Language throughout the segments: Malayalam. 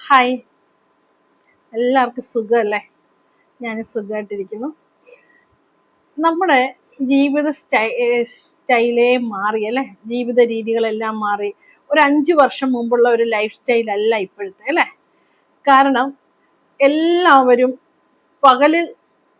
ഹായ്, എല്ലാവർക്കും സുഖമല്ലേ? ഞാൻ സുഖമായിട്ടിരിക്കുന്നു. നമ്മുടെ ജീവിത സ്റ്റൈലേ മാറി അല്ലേ? ജീവിത രീതികളെല്ലാം മാറി. ഒരു 5 വർഷം മുമ്പുള്ള ഒരു ലൈഫ് സ്റ്റൈലല്ല ഇപ്പോഴത്തെ അല്ലേ? കാരണം എല്ലാവരും പകല്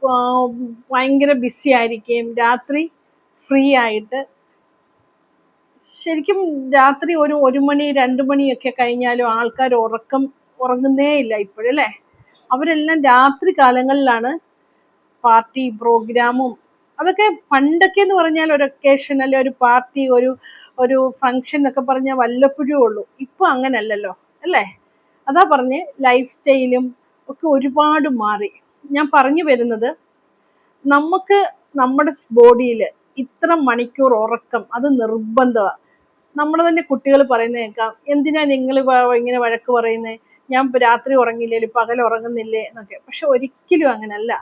ആ, ഭയങ്കര ബിസി ആയിരിക്കുകയും രാത്രി ഫ്രീ ആയിട്ട്, ശരിക്കും രാത്രി ഒരു മണി 2 മണിയൊക്കെ കഴിഞ്ഞാലും ആൾക്കാർ ഉറങ്ങുന്നേ ഇല്ല ഇപ്പോഴല്ലേ. അവരെല്ലാം രാത്രി കാലങ്ങളിലാണ് പാർട്ടി പ്രോഗ്രാമും. അതൊക്കെ പണ്ടൊക്കെ എന്ന് പറഞ്ഞാൽ ഒരു ഒക്കേഷൻ അല്ലെ, ഒരു പാർട്ടി, ഒരു ഒരു ഫങ്ഷൻ എന്നൊക്കെ പറഞ്ഞാൽ വല്ലപ്പോഴും ഉള്ളൂ. ഇപ്പൊ അങ്ങനല്ലല്ലോ അല്ലേ? അതാ പറഞ്ഞ് ലൈഫ് സ്റ്റൈലും ഒക്കെ ഒരുപാട് മാറി. ഞാൻ പറഞ്ഞു വരുന്നത്, നമുക്ക് നമ്മുടെ ബോഡിയിൽ ഇത്ര മണിക്കൂർ ഉറക്കം അത് നിർബന്ധമാണ്. നമ്മൾ തന്നെ കുട്ടികൾ പറയുന്ന കേൾക്കാം, എന്തിനാ നിങ്ങൾ ഇങ്ങനെ വഴക്ക് പറയുന്നത്, ഞാൻ രാത്രി ഉറങ്ങില്ലേ, പകൽ ഉറങ്ങുന്നില്ലേ എന്നൊക്കെ. പക്ഷെ ഒരിക്കലും അങ്ങനല്ല.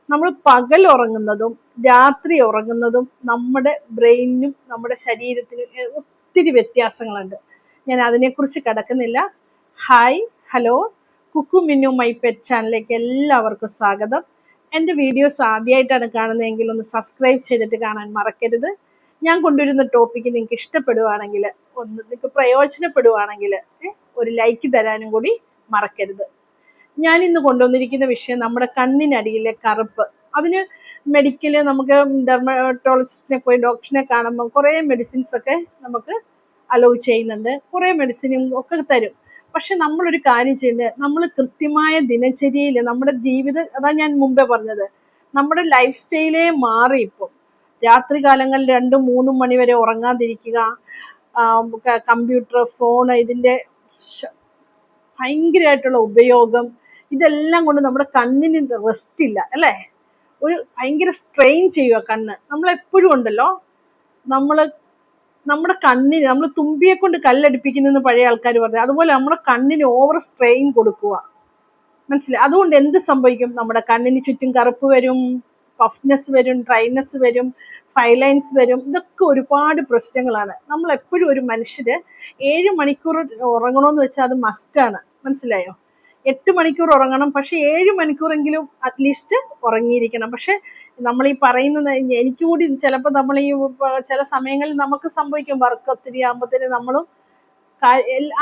നമ്മൾ പകൽ ഉറങ്ങുന്നതും രാത്രി ഉറങ്ങുന്നതും നമ്മുടെ ബ്രെയിനിനും നമ്മുടെ ശരീരത്തിനും ഒത്തിരി വ്യത്യാസങ്ങളുണ്ട്. ഞാൻ അതിനെക്കുറിച്ച് കിടക്കുന്നില്ല. Hi, hello, Kukku Minnu my pet ചാനലിലേക്ക് എല്ലാവർക്കും സ്വാഗതം. എൻ്റെ വീഡിയോസ് ആദ്യമായിട്ടാണ് കാണുന്നതെങ്കിൽ ഒന്ന് സബ്സ്ക്രൈബ് ചെയ്തിട്ട് കാണാൻ മറക്കരുത്. ഞാൻ കൊണ്ടുവരുന്ന ടോപ്പിക്ക് നിങ്ങൾക്ക് ഇഷ്ടപ്പെടുവാണെങ്കിൽ, നിങ്ങൾക്ക് പ്രയോജനപ്പെടുവാണെങ്കിൽ ഒരു ലൈക്ക് തരാനും കൂടി മറക്കരുത്. ഞാൻ ഇന്ന് കൊണ്ടുവന്നിരിക്കുന്ന വിഷയം നമ്മുടെ കണ്ണിനടിയിലെ കറുപ്പ്. അതിന് മെഡിക്കല്, നമുക്ക് ഡെർമറ്റോളജിസ്റ്റിനെ പോയി ഡോക്ടറിനെ കാണുമ്പോൾ കുറേ മെഡിസിൻസ് ഒക്കെ നമുക്ക് അലോ ചെയ്യുന്നുണ്ട്, കുറേ മെഡിസിനും ഒക്കെ തരും. പക്ഷെ നമ്മളൊരു കാര്യം ചെയ്യുന്നത്, നമ്മൾ കൃത്യമായ ദിനചര്യയിൽ നമ്മുടെ അതാ ഞാൻ മുമ്പേ പറഞ്ഞത്, നമ്മുടെ ലൈഫ് സ്റ്റൈലേ മാറി. ഇപ്പം രാത്രി കാലങ്ങളിൽ 2-3 മണി വരെ ഉറങ്ങാതിരിക്കുക, കമ്പ്യൂട്ടർ, ഫോണ്, ഇതിൻ്റെ ഭയങ്കരമായിട്ടുള്ള ഉപയോഗം, ഇതെല്ലാം കൊണ്ട് നമ്മുടെ കണ്ണിന് റെസ്റ്റ് ഇല്ല അല്ലേ? ഒരു ഭയങ്കര സ്ട്രെയിൻ ചെയ്യുക കണ്ണ്. നമ്മളെപ്പോഴും ഉണ്ടല്ലോ, നമ്മുടെ കണ്ണിന് നമ്മൾ തുമ്പിയെ കൊണ്ട് കല്ലടിപ്പിക്കുന്നെന്ന് പഴയ ആൾക്കാർ പറഞ്ഞു. അതുപോലെ നമ്മുടെ കണ്ണിന് ഓവർ സ്ട്രെയിൻ കൊടുക്കുക, മനസ്സിലായി? അതുകൊണ്ട് എന്ത് സംഭവിക്കും? നമ്മുടെ കണ്ണിന് ചുറ്റും കറുപ്പ് വരും, പഫ്നെസ് വരും, ഡ്രൈനെസ് വരും, ഫൈലൈൻസ് വരും. ഇതൊക്കെ ഒരുപാട് പ്രശ്നങ്ങളാണ്. നമ്മൾ എപ്പോഴും ഒരു മനുഷ്യര് 7 മണിക്കൂർ ഉറങ്ങണമെന്ന് വെച്ചാൽ അത് മസ്റ്റാണ്, മനസ്സിലായോ? 8 മണിക്കൂർ ഉറങ്ങണം, പക്ഷെ 7 മണിക്കൂറെങ്കിലും അറ്റ്ലീസ്റ്റ് ഉറങ്ങിയിരിക്കണം. പക്ഷെ നമ്മൾ ഈ പറയുന്നത്, എനിക്ക് കൂടി ചിലപ്പോൾ നമ്മൾ ഈ ചില സമയങ്ങളിൽ നമുക്ക് സംഭവിക്കും, വർക്ക് ഒത്തിരി ആകുമ്പോഴത്തേന് നമ്മളും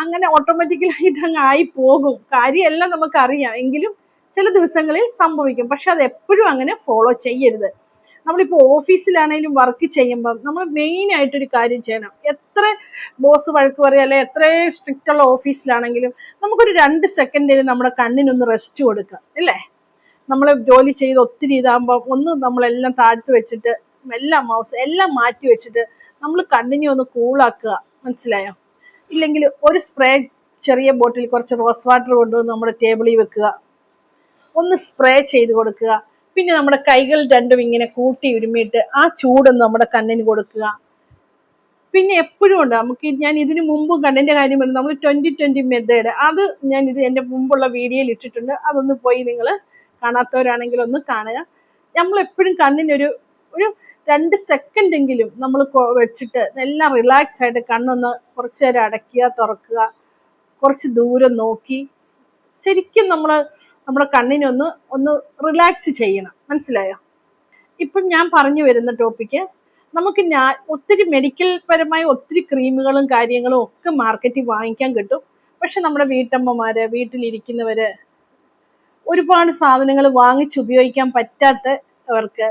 അങ്ങനെ ഓട്ടോമാറ്റിക്കലായിട്ട് അങ്ങ് ആയി പോകും. കാര്യമെല്ലാം നമുക്കറിയാം, എങ്കിലും ചില ദിവസങ്ങളിൽ സംഭവിക്കും. പക്ഷെ അത് എപ്പോഴും അങ്ങനെ ഫോളോ ചെയ്യരുത്. നമ്മളിപ്പോൾ ഓഫീസിലാണെങ്കിലും വർക്ക് ചെയ്യുമ്പം നമ്മൾ മെയിനായിട്ടൊരു കാര്യം ചെയ്യണം. എത്ര ബോസ് വഴക്ക് പറയുക, അല്ലെ എത്ര സ്ട്രിക്റ്റ് ഉള്ള ഓഫീസിലാണെങ്കിലും നമുക്കൊരു 2 സെക്കൻഡിൽ നമ്മുടെ കണ്ണിനൊന്ന് റെസ്റ്റ് കൊടുക്കുക അല്ലേ? നമ്മൾ ജോലി ചെയ്ത് ഒത്തിരി ഇതാകുമ്പോൾ ഒന്ന് നമ്മളെല്ലാം താഴ്ത്തി വെച്ചിട്ട്, എല്ലാം മൗസ് എല്ലാം മാറ്റി വെച്ചിട്ട് നമ്മൾ കണ്ണിനെ ഒന്ന് കൂളാക്കുക, മനസ്സിലായോ? ഇല്ലെങ്കിൽ ഒരു സ്പ്രേ, ചെറിയ ബോട്ടിൽ കുറച്ച് റോസ് വാട്ടർ കൊണ്ടുവന്ന് നമ്മുടെ ടേബിളിൽ വെക്കുക, ഒന്ന് സ്പ്രേ ചെയ്ത് കൊടുക്കുക. പിന്നെ നമ്മുടെ കൈകൾ രണ്ടും ഇങ്ങനെ കൂട്ടി ഉരുമിയിട്ട് ആ ചൂടൊന്ന് നമ്മുടെ കണ്ണിന് കൊടുക്കുക. പിന്നെ എപ്പോഴും ഉണ്ട് നമുക്ക്, ഞാൻ ഇതിനു മുമ്പും കണ്ണിന്റെ കാര്യം പറഞ്ഞു, നമ്മൾ 20-20 മെത്തേഡ്, അത് ഞാൻ എൻ്റെ മുമ്പുള്ള വീഡിയോയിൽ ഇട്ടിട്ടുണ്ട്. അതൊന്ന് പോയി നിങ്ങൾ കാണാത്തവരാണെങ്കിൽ ഒന്ന് കാണുക. നമ്മളെപ്പോഴും കണ്ണിനൊരു 2 സെക്കൻഡെങ്കിലും നമ്മൾ വെച്ചിട്ട് എല്ലാം റിലാക്സ് ആയിട്ട് കണ്ണൊന്ന് കുറച്ചു നേരം അടയ്ക്കുക, തുറക്കുക, കുറച്ച് ദൂരം നോക്കി ശരിക്കും നമ്മുടെ കണ്ണിനൊന്ന് റിലാക്സ് ചെയ്യണം, മനസ്സിലായോ? ഇപ്പം ഞാൻ പറഞ്ഞു വരുന്ന ടോപ്പിക്ക്, നമുക്ക് ഒത്തിരി മെഡിക്കൽ പരമായ ഒത്തിരി ക്രീമുകളും കാര്യങ്ങളും ഒക്കെ മാർക്കറ്റിൽ വാങ്ങിക്കാൻ കിട്ടും. പക്ഷെ നമ്മുടെ വീട്ടമ്മമാര്, വീട്ടിലിരിക്കുന്നവര്, ഒരുപാട് സാധനങ്ങൾ വാങ്ങിച്ചുപയോഗിക്കാൻ പറ്റാത്തവർക്ക്,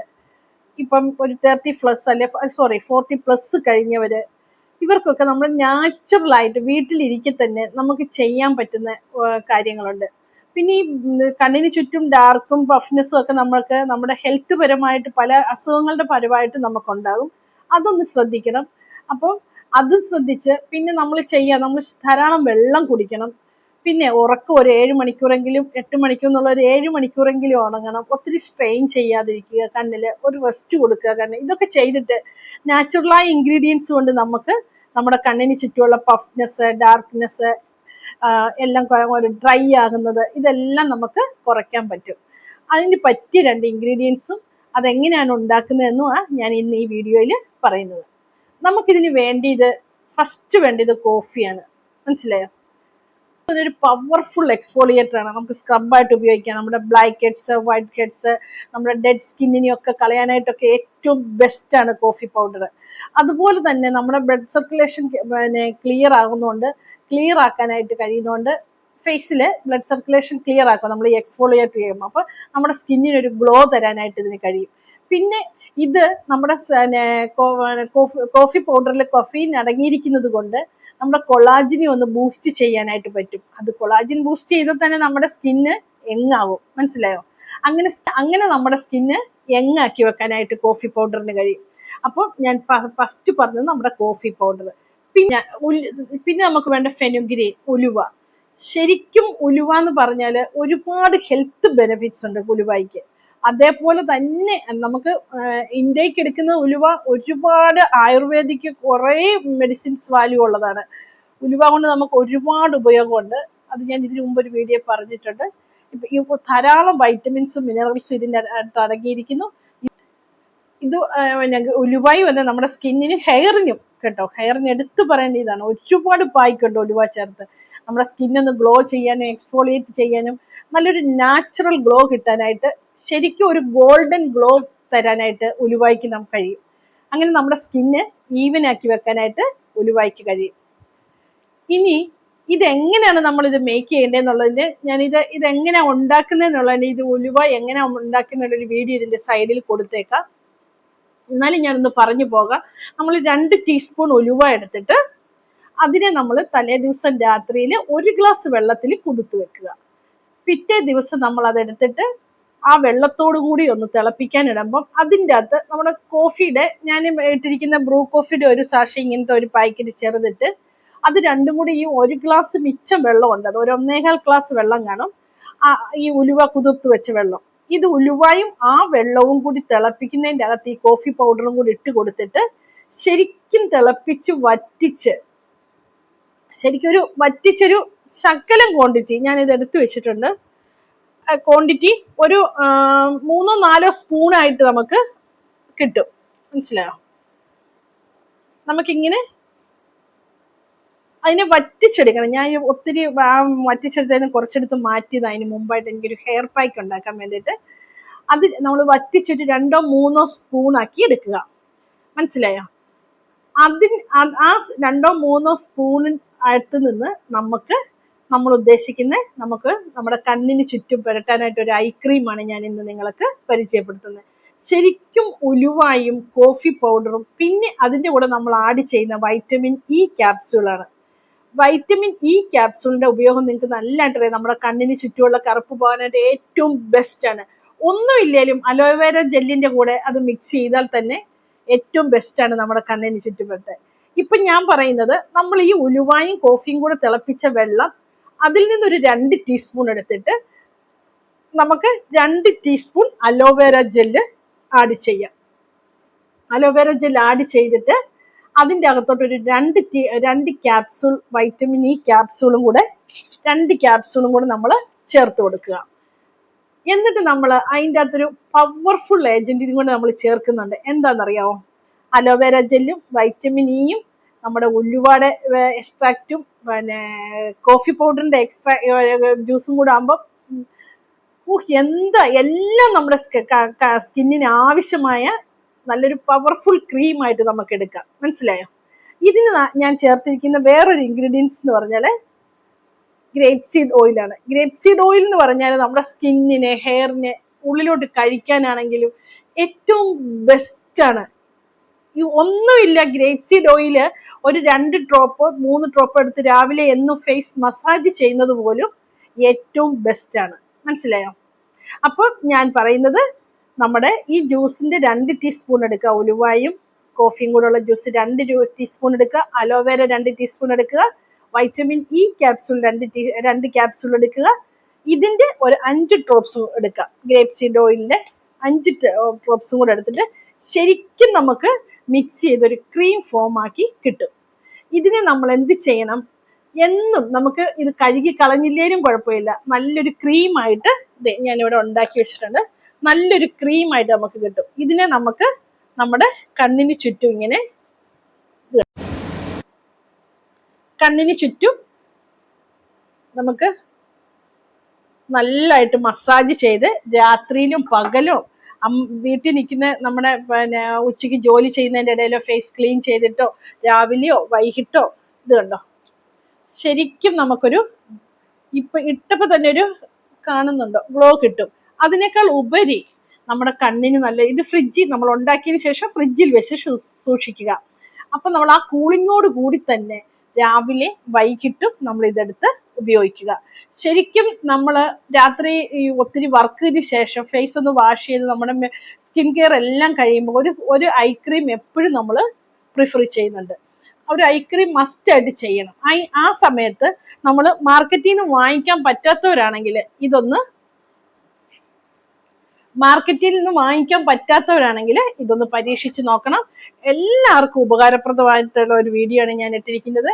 ഇപ്പം ഒരു 30+ അല്ലെ 40+ കഴിഞ്ഞവര്, ഇവർക്കൊക്കെ നമ്മൾ നാച്ചുറലായിട്ട് വീട്ടിലിരിക്കെ തന്നെ നമുക്ക് ചെയ്യാൻ പറ്റുന്ന കാര്യങ്ങളുണ്ട്. പിന്നെ ഈ കണ്ണിന് ചുറ്റും ഡാർക്കും പഫ്നെസ്സും ഒക്കെ നമ്മൾക്ക് നമ്മുടെ ഹെൽത്ത് പരമായിട്ട് പല അസുഖങ്ങളുടെ പരമായിട്ട് നമുക്കുണ്ടാകും. അതൊന്ന് ശ്രദ്ധിക്കണം. അപ്പോൾ അതും ശ്രദ്ധിച്ച് പിന്നെ നമ്മൾ ധാരാളം വെള്ളം കുടിക്കണം. പിന്നെ ഉറക്കം ഒരു 7 മണിക്കൂറെങ്കിലും, 8 മണിക്കൂർ എന്നുള്ള ഒരു 7 മണിക്കൂറെങ്കിലും ഉറങ്ങണം. ഒത്തിരി സ്ട്രെയിൻ ചെയ്യാതിരിക്കുക, കണ്ണില് ഒരു റെസ്റ്റ് കൊടുക്കുക. കണ്ണ് ഇതൊക്കെ ചെയ്തിട്ട് നാച്ചുറലായ ഇൻഗ്രീഡിയൻസ് കൊണ്ട് നമുക്ക് നമ്മുടെ കണ്ണിന് ചുറ്റുമുള്ള പഫ്നെസ്, ഡാർക്ക്നെസ് എല്ലാം ഒരു ഡ്രൈ ആകുന്നത്, ഇതെല്ലാം നമുക്ക് കുറയ്ക്കാൻ പറ്റും. അതിന് പറ്റിയ 2 ഇൻഗ്രീഡിയൻസും അതെങ്ങനെയാണ് ഉണ്ടാക്കുന്നതെന്നുമാണ് ഞാൻ ഇന്ന് ഈ വീഡിയോയിൽ പറയുന്നത്. നമുക്കിതിന് ഫസ്റ്റ് വേണ്ടിയത് കോഫിയാണ്, മനസ്സിലായോ? അതൊരു പവർഫുൾ എക്സ്ഫോളിയേറ്റർ ആണ്. നമുക്ക് സ്ക്രബായിട്ട് ഉപയോഗിക്കാം. നമ്മുടെ ബ്ലാക്ക് ഹെഡ്സ്, വൈറ്റ് ഹെഡ്സ്, നമ്മുടെ ഡെഡ് സ്കിന്നിനെയൊക്കെ കളയാനായിട്ടൊക്കെ ഏറ്റവും ബെസ്റ്റ് ആണ് കോഫി പൗഡർ. അതുപോലെ തന്നെ നമ്മുടെ ബ്ലഡ് സർക്കുലേഷൻ ക്ലിയർ ആകുന്നതുകൊണ്ട്, ക്ലിയർ ആക്കാനായിട്ട് കഴിയുന്നതുകൊണ്ട് ഫേസിൽ ബ്ലഡ് സർക്കുലേഷൻ ക്ലിയർ ആക്കും നമ്മൾ ഈ എക്സ്ഫോളിയേറ്റ് ചെയ്യുമ്പോൾ. അപ്പോൾ നമ്മുടെ സ്കിന്നിന് ഒരു ഗ്ലോ തരാനായിട്ട് ഇതിന് കഴിയും. പിന്നെ ഇത് നമ്മുടെ കോഫി പൗഡറിൽ കൊഫീൻ അടങ്ങിയിരിക്കുന്നത് കൊണ്ട് നമ്മുടെ കൊളാജിനെ ഒന്ന് ബൂസ്റ്റ് ചെയ്യാനായിട്ട് പറ്റും. അത് കൊളാജിൻ ബൂസ്റ്റ് ചെയ്താൽ തന്നെ നമ്മുടെ സ്കിന്ന് യങ്ങാവും. മനസ്സിലായോ? അങ്ങനെ നമ്മുടെ സ്കിന്ന് യങ്ങാക്കി വെക്കാനായിട്ട് കോഫി പൗഡറിന് കഴിയും. അപ്പോൾ ഞാൻ ഫസ്റ്റ് പറഞ്ഞത് നമ്മുടെ കോഫി പൗഡർ. പിന്നെ നമുക്ക് വേണ്ട ഫെനുഗ്രീൻ, ഉലുവ. ശരിക്കും ഉലുവ എന്ന് പറഞ്ഞാൽ ഒരുപാട് ഹെൽത്ത് ബെനിഫിറ്റ്സ് ഉണ്ട് ഉലുവയ്ക്ക്. അതേപോലെ തന്നെ നമുക്ക് ഇന്ത്യക്ക് എടുക്കുന്ന ഉലുവ ഒരുപാട് ആയുർവേദിക്ക് കുറേ മെഡിസിൻസ് വാല്യൂ ഉള്ളതാണ്. ഉലുവ കൊണ്ട് നമുക്ക് ഒരുപാട് ഉപയോഗമുണ്ട്. അത് ഞാൻ ഇതിനു മുമ്പ് ഒരു വീഡിയോ പറഞ്ഞിട്ടുണ്ട്. ഇപ്പൊ ധാരാളം വൈറ്റമിൻസും മിനറൽസും ഇതിൻ്റെ അടങ്ങിയിരിക്കുന്നു. ഇത് ഉലുവായി വന്ന് നമ്മുടെ സ്കിന്നിനും ഹെയറിനും കേട്ടോ, ഹെയറിന് എടുത്തു പറയേണ്ട ഇതാണ്. ഒരുപാട് പായ്ക്കുണ്ട് ഉലുവ ചേർത്ത് നമ്മുടെ സ്കിന്നൊന്ന് ഗ്ലോ ചെയ്യാനും എക്സ്ഫോളിയേറ്റ് ചെയ്യാനും നല്ലൊരു നാച്ചുറൽ ഗ്ലോ കിട്ടാനായിട്ട്, ശരിക്കും ഒരു ഗോൾഡൻ ഗ്ലോ തരാനായിട്ട് ഉലുവായ്ക്ക് നമുക്ക് കഴിയും. അങ്ങനെ നമ്മുടെ സ്കിന്ന് ഈവൻ ആക്കി വെക്കാനായിട്ട് ഉലുവായ്ക്ക് കഴിയും. ഇനി ഇതെങ്ങനെയാണ് നമ്മളിത് മേക്ക് ചെയ്യേണ്ടതെന്നുള്ളതിൻ്റെ ഇതെങ്ങനെയാണ് ഉണ്ടാക്കുന്നതെന്നുള്ളതിൻ്റെ, ഇത് ഉലുവ എങ്ങനെയാണ് ഉണ്ടാക്കുന്നതിൻ്റെ വീഡിയോ ഇതിൻ്റെ സൈഡിൽ കൊടുത്തേക്കാം. എന്നാലും ഞാനൊന്ന് പറഞ്ഞു പോകാം. നമ്മൾ 2 ടീസ്പൂൺ ഉലുവ എടുത്തിട്ട് അതിനെ നമ്മൾ തലേ ദിവസം രാത്രിയിൽ 1 ഗ്ലാസ് വെള്ളത്തിൽ കുതിർത്ത് വെക്കുക. പിറ്റേ ദിവസം നമ്മൾ അതെടുത്തിട്ട് ആ വെള്ളത്തോടു കൂടി ഒന്ന് തിളപ്പിക്കാൻ ഇടുമ്പം അതിൻ്റെ അകത്ത് നമ്മുടെ കോഫിയുടെ, ഞാൻ ഇട്ടിരിക്കുന്ന ബ്രൂ കോഫിയുടെ ഒരു സാഷി ഇങ്ങനത്തെ ഒരു പാക്കറ്റ് ചെറുതിട്ട് അത് രണ്ടും കൂടി ഈ 1 ഗ്ലാസ് മിച്ചം വെള്ളമുണ്ട്, അത് ഒരു 1.25 ഗ്ലാസ് വെള്ളം കാണും, ഈ ഉലുവ കുതിർത്ത് വെച്ച വെള്ളം. ഇത് ഉലുവയും ആ വെള്ളവും കൂടി തിളപ്പിക്കുന്നതിൻ്റെ അകത്ത് ഈ കോഫി പൗഡറും കൂടി ഇട്ട് കൊടുത്തിട്ട് ശരിക്കും തിളപ്പിച്ച് വറ്റിച്ച്, ശരിക്കും വറ്റിച്ചൊരു ശകലം ക്വാണ്ടിറ്റി ഞാനിത് എടുത്തു വെച്ചിട്ടുണ്ട്. ക്വാണ്ടിറ്റി ഒരു 3-4 സ്പൂണായിട്ട് നമുക്ക് കിട്ടും. മനസ്സിലായോ? നമുക്കിങ്ങനെ അതിനെ വറ്റിച്ചെടുക്കണം. ഞാൻ ഒത്തിരി വറ്റിച്ചെടുത്തതിന് കുറച്ചെടുത്ത് മാറ്റിയത് അതിന് മുമ്പായിട്ട് എനിക്കൊരു ഹെയർ പാക്ക് ഉണ്ടാക്കാൻ വേണ്ടിയിട്ട്. അത് നമ്മൾ വറ്റിച്ചിട്ട് 2-3 സ്പൂണാക്കി എടുക്കുക. മനസ്സിലായോ? ആ 2-3 സ്പൂൺ അടുത്ത് നിന്ന് നമ്മൾ നമുക്ക് നമ്മുടെ കണ്ണിന് ചുറ്റും പുരട്ടാനായിട്ട് ഒരു ഐ ക്രീമാണ് ഞാൻ ഇന്ന് നിങ്ങൾക്ക് പരിചയപ്പെടുത്തുന്നത്. ശരിക്കും ഉലുവായും കോഫി പൗഡറും പിന്നെ അതിൻ്റെ കൂടെ നമ്മൾ ആഡ് ചെയ്യുന്ന വൈറ്റമിൻ ഇ ക്യാപ്സ്യൂളാണ്. വൈറ്റമിൻ ഇ ക്യാപ്സൂളിന്റെ ഉപയോഗം നിങ്ങൾക്ക് നല്ലതായിട്ട് അറിയാം. നമ്മുടെ കണ്ണിന് ചുറ്റുമുള്ള കറുപ്പ് പോകാനായിട്ട് ഏറ്റവും ബെസ്റ്റ് ആണ്. ഒന്നുമില്ലേലും അലോവേര ജെല്ലിന്റെ കൂടെ അത് മിക്സ് ചെയ്താൽ തന്നെ ഏറ്റവും ബെസ്റ്റ് ആണ് നമ്മുടെ കണ്ണിന് ചുറ്റുപെട്ട്. ഇപ്പൊ ഞാൻ പറയുന്നത്, നമ്മൾ ഈ ഉലുവായും കോഫിയും കൂടെ തിളപ്പിച്ച വെള്ളം, അതിൽ നിന്നൊരു 2 ടീസ്പൂൺ എടുത്തിട്ട് നമുക്ക് 2 ടീസ്പൂൺ അലോവേര ജെല്ല് ആഡ് ചെയ്യാം. അലോവേര ജെല്ല് ആഡ് ചെയ്തിട്ട് അതിൻ്റെ അകത്തോട്ട് ഒരു 2 ക്യാപ്സൂൾ വൈറ്റമിൻ ഇ ക്യാപ്സൂളും കൂടെ 2 ക്യാപ്സൂളും കൂടെ നമ്മൾ ചേർത്ത് കൊടുക്കുക. എന്നിട്ട് നമ്മൾ അതിൻ്റെ അകത്തൊരു പവർഫുൾ ഏജന്റിനും കൂടെ നമ്മൾ ചേർക്കുന്നുണ്ട്. എന്താണെന്നറിയാമോ? അലോവേര ജെല്ലും വൈറ്റമിൻ ഇയും നമ്മുടെ ഉലുവയുടെ എക്സ്ട്രാക്റ്റും പിന്നെ കോഫി പൗഡറിന്റെ ജ്യൂസും കൂടെ ആകുമ്പോൾ എല്ലാം നമ്മുടെ സ്കിന്നിന് ആവശ്യമായ നല്ലൊരു പവർഫുൾ ക്രീമായിട്ട് നമുക്ക് എടുക്കാം. മനസ്സിലായോ? ഇതിന് ഞാൻ ചേർത്തിരിക്കുന്ന വേറൊരു ഇൻഗ്രീഡിയൻസ് എന്ന് പറഞ്ഞാൽ ഗ്രേപ്പ് സീഡ് ഓയിലാണ്. ഗ്രേപ്പ് സീഡ് ഓയിൽ എന്ന് പറഞ്ഞാൽ നമ്മുടെ സ്കിന്നിന്, ഹെയറിന്, ഉള്ളിലോട്ട് കഴിക്കാനാണെങ്കിലും ഏറ്റവും ബെസ്റ്റാണ്. ഒന്നുമില്ല, ഗ്രേപ്പ് സീഡ് ഓയിൽ ഒരു 2 ഡ്രോപ്പ് 3 ഡ്രോപ്പ് എടുത്ത് രാവിലെ എന്നും ഫേസ് മസാജ് ചെയ്യുന്നത് പോലും ഏറ്റവും ബെസ്റ്റാണ്. മനസ്സിലായോ? അപ്പോൾ ഞാൻ പറയുന്നത്, നമ്മുടെ ഈ ജ്യൂസിന്റെ 2 ടീസ്പൂൺ എടുക്കുക. ഉലുവായും കോഫിയും കൂടെ ഉള്ള ജ്യൂസ് 2 ടീസ്പൂൺ എടുക്കുക. അലോവേര 2 ടീസ്പൂൺ എടുക്കുക. വൈറ്റമിൻ ഇ ക്യാപ്സൂൾ 2 ക്യാപ്സൂൾ എടുക്കുക. ഇതിന്റെ ഒരു 5 ഡ്രോപ്സ് എടുക്കുക. ഗ്രേപ്പ് സീഡ് ഓയിലിന്റെ 5 ഡ്രോപ്സും കൂടെ എടുത്തിട്ട് ശരിക്കും നമുക്ക് മിക്സ് ചെയ്തൊരു ക്രീം ഫോം ആക്കി കിട്ടും. ഇതിനെ നമ്മൾ എന്ത് ചെയ്യണം? എന്നും നമുക്ക് ഇത് കഴുകി കളഞ്ഞില്ലേലും കുഴപ്പമില്ല, നല്ലൊരു ക്രീമായിട്ട് ഞാനിവിടെ ഉണ്ടാക്കി വെച്ചിട്ടുണ്ട്. നല്ലൊരു ക്രീമായിട്ട് നമുക്ക് കിട്ടും. ഇതിനെ നമുക്ക് നമ്മുടെ കണ്ണിന് ചുറ്റും നമുക്ക് നല്ലതായിട്ട് മസാജ് ചെയ്ത് രാത്രിയിലും പകലും വീട്ടിൽ നിൽക്കുന്ന നമ്മുടെ പിന്നെ ഉച്ചയ്ക്ക് ജോലി ചെയ്യുന്നതിൻ്റെ ഇടയിലോ ഫേസ് ക്ലീൻ ചെയ്തിട്ടോ രാവിലെയോ വൈകിട്ടോ ഇത് കണ്ടോ ശരിക്കും നമുക്കൊരു ഇപ്പൊ ഇട്ടപ്പോൾ തന്നെ ഒരു കാണുന്നുണ്ടോ ഗ്ലോ കിട്ടും. അതിനേക്കാൾ ഉപരി നമ്മുടെ കണ്ണിന് നല്ല ഇത് ഫ്രിഡ്ജിൽ നമ്മൾ ഉണ്ടാക്കിയതിന് ശേഷം ഫ്രിഡ്ജിൽ വെച്ച് സൂക്ഷിക്കുക. അപ്പൊ നമ്മൾ ആ കൂളിങ്ങോട് കൂടി തന്നെ രാവിലെ വൈകിട്ടും നമ്മൾ ഇതെടുത്ത് ഉപയോഗിക്കുക. ശരിക്കും നമ്മൾ രാത്രി ഈ ഒത്തിരി വർക്കിന് ശേഷം ഫേസ് ഒന്ന് വാഷ് ചെയ്ത് നമ്മുടെ സ്കിൻ കെയർ എല്ലാം കഴിയുമ്പോൾ ഒരു ഐ ക്രീം എപ്പോഴും നമ്മൾ പ്രിഫർ ചെയ്യുന്നുണ്ട്. ഒരു ഐ ക്രീം മസ്റ്റ് ആയിട്ട് ചെയ്യണം. ആ സമയത്ത് നമ്മൾ മാർക്കറ്റിൽ നിന്ന് വാങ്ങിക്കാൻ പറ്റാത്തവരാണെങ്കിൽ ഇതൊന്ന് പരീക്ഷിച്ച് നോക്കണം. എല്ലാവർക്കും ഉപകാരപ്രദമായിട്ടുള്ള ഒരു വീഡിയോ ആണ് ഞാൻ ഇട്ടിരിക്കുന്നത്.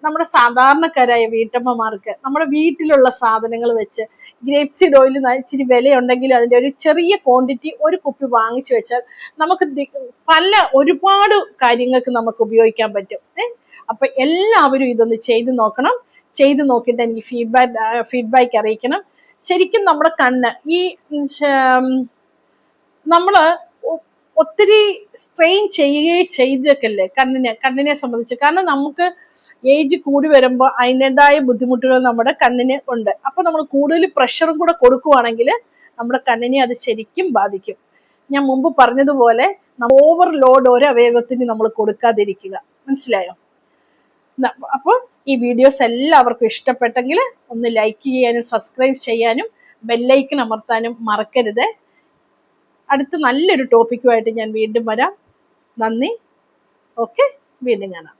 നമ്മുടെ സാധാരണക്കാരായ വീട്ടമ്മമാർക്ക് നമ്മുടെ വീട്ടിലുള്ള സാധനങ്ങൾ വെച്ച് ഗ്രേപ്പ് സീഡ് ഓയിൽ ഇച്ചിരി വിലയുണ്ടെങ്കിലും അതിൻ്റെ ഒരു ചെറിയ ക്വാണ്ടിറ്റി ഒരു കുപ്പി വാങ്ങിച്ചു വെച്ചാൽ നമുക്ക് ഒരുപാട് കാര്യങ്ങൾക്ക് നമുക്ക് ഉപയോഗിക്കാൻ പറ്റും. അപ്പൊ എല്ലാവരും ഇതൊന്ന് ചെയ്ത് നോക്കണം. ചെയ്ത് നോക്കിയിട്ട് എനിക്ക് ഫീഡ്ബാക്ക് അറിയിക്കണം. ശരിക്കും നമ്മുടെ കണ്ണ് നമ്മള് ഒത്തിരി സ്ട്രെയിൻ ചെയ്തൊക്കെയല്ലേ കണ്ണിനെ സംബന്ധിച്ച്. കാരണം നമുക്ക് ഏജ് കൂടി വരുമ്പോൾ അതിൻ്റെതായ ബുദ്ധിമുട്ടുകൾ നമ്മുടെ കണ്ണിന് ഉണ്ട്. അപ്പൊ നമ്മൾ കൂടുതൽ പ്രഷറും കൂടെ കൊടുക്കുവാണെങ്കിൽ നമ്മുടെ കണ്ണിനെ അത് ശരിക്കും ബാധിക്കും. ഞാൻ മുമ്പ് പറഞ്ഞതുപോലെ ഓവർലോഡ് ഒരു അവയവത്തിന് നമ്മൾ കൊടുക്കാതിരിക്കുക. മനസ്സിലായോ? അപ്പോൾ ഈ വീഡിയോസ് എല്ലാവർക്കും ഇഷ്ടപ്പെട്ടെങ്കിൽ ഒന്ന് ലൈക്ക് ചെയ്യാനും സബ്സ്ക്രൈബ് ചെയ്യാനും ബെല്ലൈക്കൺ അമർത്താനും മറക്കരുത്. അടുത്ത നല്ലൊരു ടോപ്പിക്കുമായിട്ട് ഞാൻ വീണ്ടും വരാം. നന്ദി. ഓക്കെ, വീണ്ടും കാണാം.